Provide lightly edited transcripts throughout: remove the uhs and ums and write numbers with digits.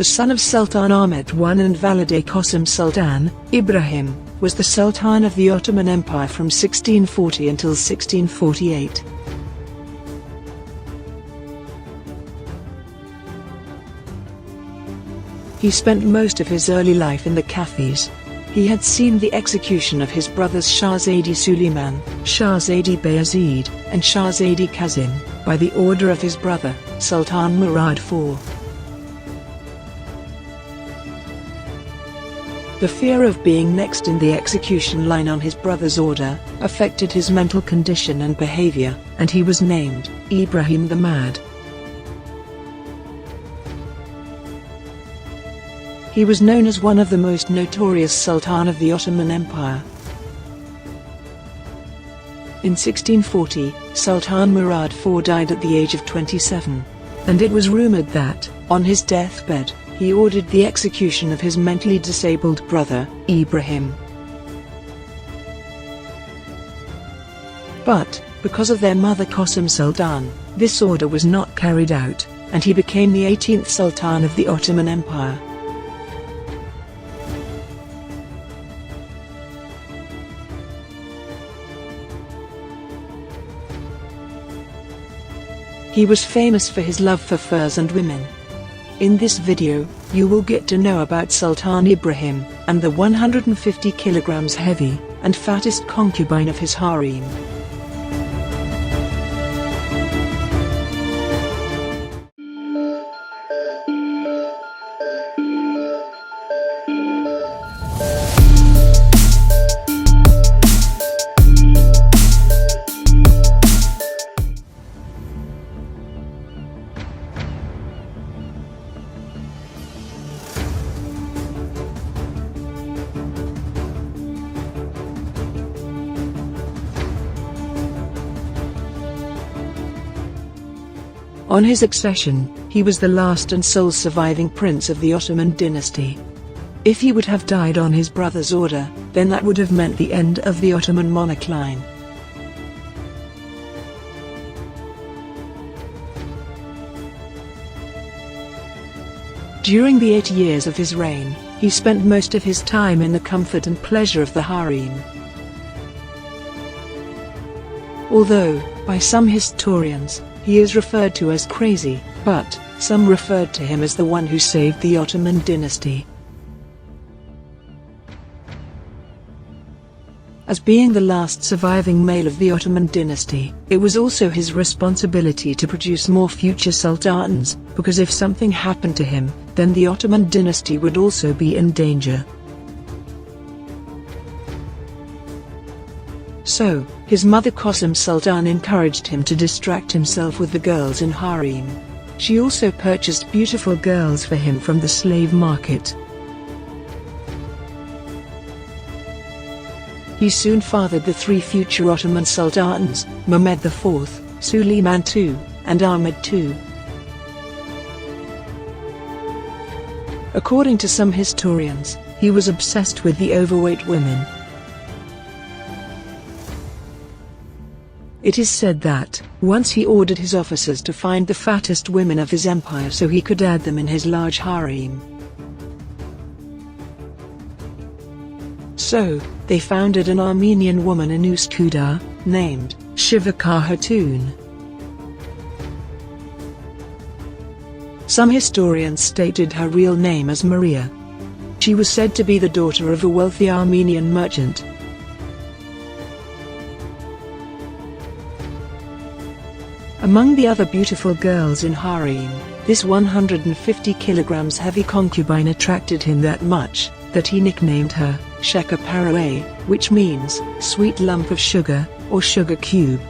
the son of Sultan Ahmed I and Valide Kosem Sultan, Ibrahim was the Sultan of the Ottoman Empire from 1640 until 1648. He spent most of his early life in the Kafes. He had seen the execution of his brothers Şehzade Suleiman, Şehzade Bayezid, and Şehzade Kasım, by the order of his brother, Sultan Murad IV. The fear of being next in the execution line on his brother's order affected his mental condition and behavior, and he was named Ibrahim the Mad. He was known as one of the most notorious Sultan of the Ottoman Empire. In 1640, Sultan Murad IV died at the age of 27, and it was rumored that, on his deathbed, he ordered the execution of his mentally disabled brother, Ibrahim. But, because of their mother Kosem Sultan, this order was not carried out, and he became the 18th Sultan of the Ottoman Empire. He was famous for his love for furs and women. In this video, you will get to know about Sultan Ibrahim, and the 150 kilograms heavy and fattest concubine of his harem. On his accession, he was the last and sole surviving prince of the Ottoman dynasty. If he would have died on his brother's order, then that would have meant the end of the Ottoman monarch line. During the 8 years of his reign, he spent most of his time in the comfort and pleasure of the harem. Although, by some historians, he is referred to as crazy, but some referred to him as the one who saved the Ottoman dynasty. As being the last surviving male of the Ottoman dynasty, it was also his responsibility to produce more future sultans, because if something happened to him, then the Ottoman dynasty would also be in danger. So, his mother Kosem Sultan encouraged him to distract himself with the girls in harem. She also purchased beautiful girls for him from the slave market. He soon fathered the 3 future Ottoman sultans, Mehmed IV, Suleiman II, and Ahmed II. According to some historians, he was obsessed with the overweight women. It is said that, once he ordered his officers to find the fattest women of his empire so he could add them in his large harem. So, they founded an Armenian woman in Üsküdar, named Şivekar Hatun. Some historians stated her real name as Maria. She was said to be the daughter of a wealthy Armenian merchant. Among the other beautiful girls in harem, this 150 kilograms heavy concubine attracted him that much, that he nicknamed her Şeker Parası, which means sweet lump of sugar, or sugar cube.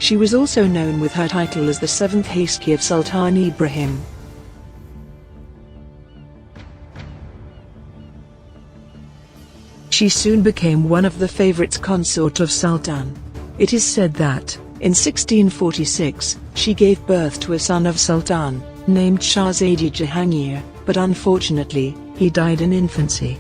She was also known with her title as the 7th Haski of Sultan Ibrahim. She soon became one of the favorites consort of Sultan. It is said that, in 1646, she gave birth to a son of Sultan, named Şehzade Cihangir, but unfortunately, he died in infancy.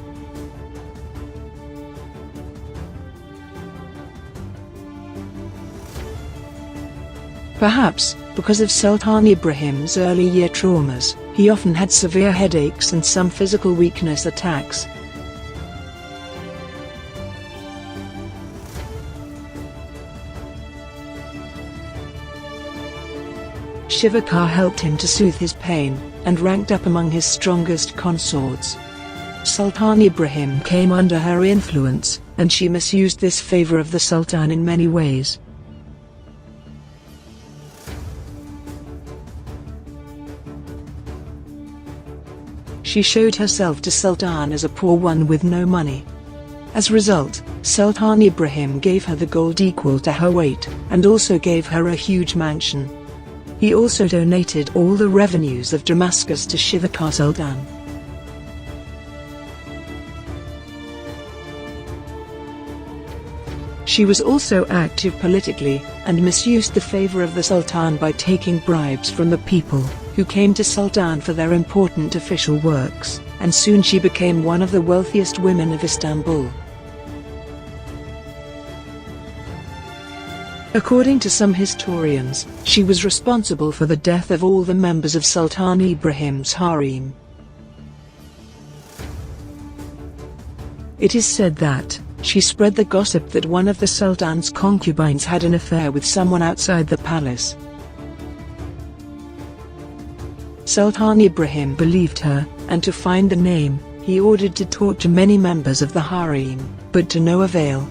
Perhaps, because of Sultan Ibrahim's early year traumas, He often had severe headaches and some physical weakness attacks. Şivekar helped him to soothe his pain, and ranked up among his strongest consorts. Sultan Ibrahim came under her influence, and she misused this favor of the Sultan in many ways. She showed herself to Sultan as a poor one with no money. As a result, Sultan Ibrahim gave her the gold equal to her weight, and also gave her a huge mansion. He also donated all the revenues of Damascus to Şivekar Sultan. She was also active politically, and misused the favor of the Sultan by taking bribes from the people, who came to Sultan for their important official works, and soon she became one of the wealthiest women of Istanbul. According to some historians, she was responsible for the death of all the members of Sultan Ibrahim's harem. It is said that she spread the gossip that one of the Sultan's concubines had an affair with someone outside the palace. Sultan Ibrahim believed her, and to find the name, he ordered to torture many members of the harem, but to no avail.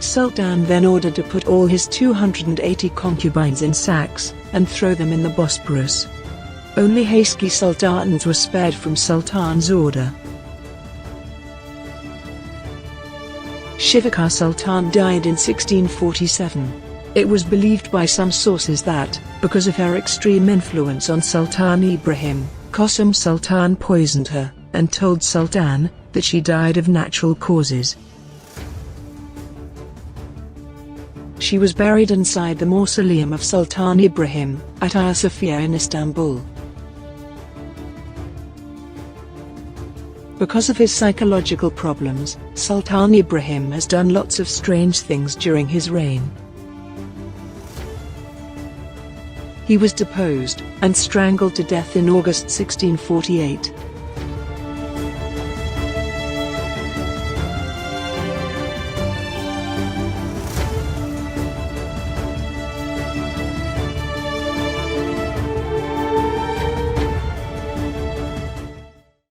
Sultan then ordered to put all his 280 concubines in sacks, and throw them in the Bosporus. Only hasty sultans were spared from Sultan's order. Şivekar Sultan died in 1647. It was believed by some sources that, because of her extreme influence on Sultan Ibrahim, Kosem Sultan poisoned her, and told Sultan that she died of natural causes. She was buried inside the mausoleum of Sultan Ibrahim, at Ayasofya in Istanbul. Because of his psychological problems, Sultan Ibrahim has done lots of strange things during his reign. He was deposed and strangled to death in August 1648.